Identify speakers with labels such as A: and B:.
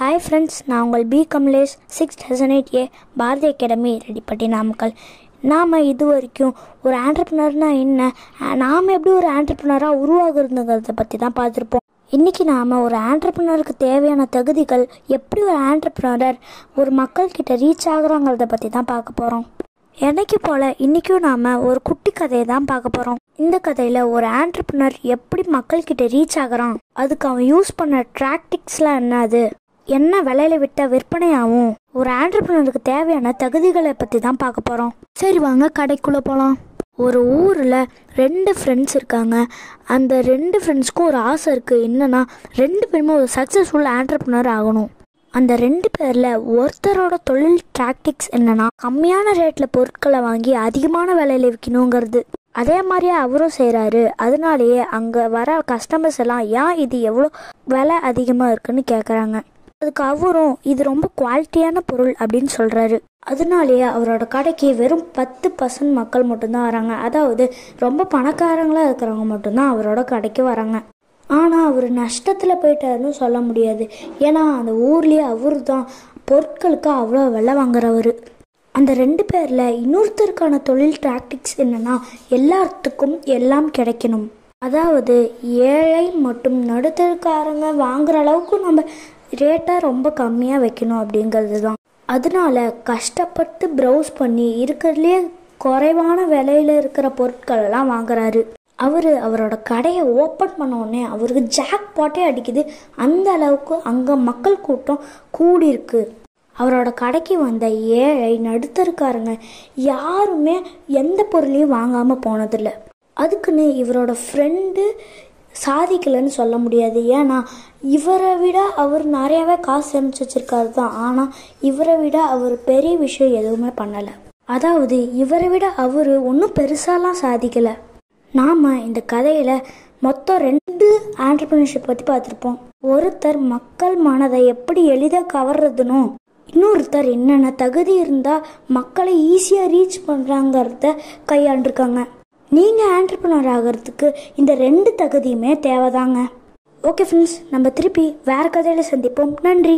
A: Hi friends, நான் உங்கள் P Kamalesh 608A Bharathi academy Reddipatti Namakkal. நாம் இது வரைக்கும் ஒரு ஆண்டர்ப்ரனர்னால் என்ன, நாம் எப்படி ஒரு ஆண்டர்ப்ரனராக உருவாகுறதுங்கிறத பற்றி தான் பார்த்துருப்போம். இன்றைக்கி நாம் ஒரு ஆண்டர்ப்ரனருக்கு தேவையான தகுதிகள், எப்படி ஒரு ஆண்டர்ப்ரனர் ஒரு மக்கள்கிட்ட ரீச் ஆகுறாங்கிறத பற்றி தான் பார்க்க போகிறோம். என்னைக்கு போல் இன்றைக்கும் நாம் ஒரு குட்டி கதையை தான் பார்க்க போகிறோம். இந்த கதையில் ஒரு ஆண்டர்ப்ரனர் எப்படி மக்கள்கிட்ட ரீச் ஆகுறான், அதுக்கு அவன் யூஸ் பண்ண டாக்டிக்ஸ்லாம் என்னது, என்ன விலையில விட்ட விற்பனையாகும், ஒரு ஆண்டர்ப்ரனருக்கு தேவையான தகுதிகளை பற்றி தான் பார்க்க போகிறோம். சரி வாங்க கடைக்குள்ளே போகலாம். ஒரு ஊரில் 2 ஃப்ரெண்ட்ஸ் இருக்காங்க. அந்த 2 ஃப்ரெண்ட்ஸ்க்கும் ஒரு ஆசை இருக்குது. என்னென்னா 2 பேருமே ஒரு சக்ஸஸ்ஃபுல் ஆண்டர்ப்ரனர் ஆகணும். அந்த 2 பேரில் ஒருத்தரோட தொழில் டாக்டிக்ஸ் என்னென்னா கம்மியான ரேட்டில் பொருட்களை வாங்கி அதிகமான விலையில விற்கணுங்கிறது. அதே மாதிரியே அவரும் செய்கிறாரு. அதனாலேயே அங்கே வர கஸ்டமர்ஸ் எல்லாம் ஏன் இது எவ்வளோ விலை அதிகமாக இருக்குன்னு கேட்குறாங்க. அதுக்கு அவரும் இது ரொம்ப குவாலிட்டியான பொருள் அப்படின்னு சொல்கிறாரு. அதனாலேயே அவரோட கடைக்கு வெறும் 10% மக்கள் மட்டும்தான் வராங்க. அதாவது ரொம்ப பணக்காரங்களாக இருக்கிறவங்க மட்டும்தான் அவரோட கடைக்கு வராங்க. ஆனால் அவர் நஷ்டத்தில் போயிட்டாருன்னு சொல்ல முடியாது. ஏன்னா அந்த ஊர்லேயே அவர் தான் பொருட்களுக்கு அவ்வளோ விலை வாங்குறவர். அந்த 2 பேரில் இன்னொருத்தருக்கான தொழில் டாக்டிக்ஸ் என்னென்னா எல்லாத்துக்கும் எல்லாம் கிடைக்கணும். அதாவது ஏழை மற்றும் நடுத்தரக்காரங்க வாங்குற அளவுக்கு நம்ம ரேட்டை ரொம்ப கம்மியாக வைக்கணும் அப்படிங்கிறது தான். அதனால கஷ்டப்பட்டு ப்ரௌஸ் பண்ணி இருக்கிறதுலே குறைவான விலையில் இருக்கிற பொருட்களெல்லாம் வாங்குறாரு. அவரோட கடையை ஓப்பன் பண்ணோடனே அவருக்கு ஜாக் பாட்டே அடிக்குது. அந்த அளவுக்கு அங்கே மக்கள் கூட்டம் கூடியிருக்கு. அவரோட கடைக்கு வந்த ஏழை நடுத்தரக்காரங்க யாருமே எந்த பொருளையும் வாங்காமல் போனதில்லை. அதுக்குன்னு இவரோட ஃப்ரெண்டு சாதிக்கலைன்னு சொல்ல முடியாது. ஏன்னா இவரை விட அவர் நிறையாவே காசு சேமிச்சு வச்சிருக்காரு தான். ஆனால் இவரை விட அவர் பெரிய விஷயம் எதுவுமே பண்ணலை. அதாவது இவரை விட அவர் ஒன்றும் பெருசாலாம் சாதிக்கலை. நாம் இந்த கதையில் மொத்தம் 2 ஆண்டர்ப்ரனர்ஷிப் பற்றி பார்த்துருப்போம். ஒருத்தர் மக்கள் மனதை எப்படி எளிதாக கவர்றதுன்னு, இன்னொருத்தர் என்னென்ன தகுதி இருந்தால் மக்களை ஈஸியாக ரீச் பண்ணுறாங்கிறத கையாண்டிருக்காங்க. நீங்கள் ஆண்டர்ப்ரனர் ஆகிறதுக்கு இந்த 2 தகுதியுமே தேவைதாங்க. ஓகே ஃப்ரெண்ட்ஸ், நம்ம திருப்பி வேறு கதையில் சந்திப்போம். நன்றி.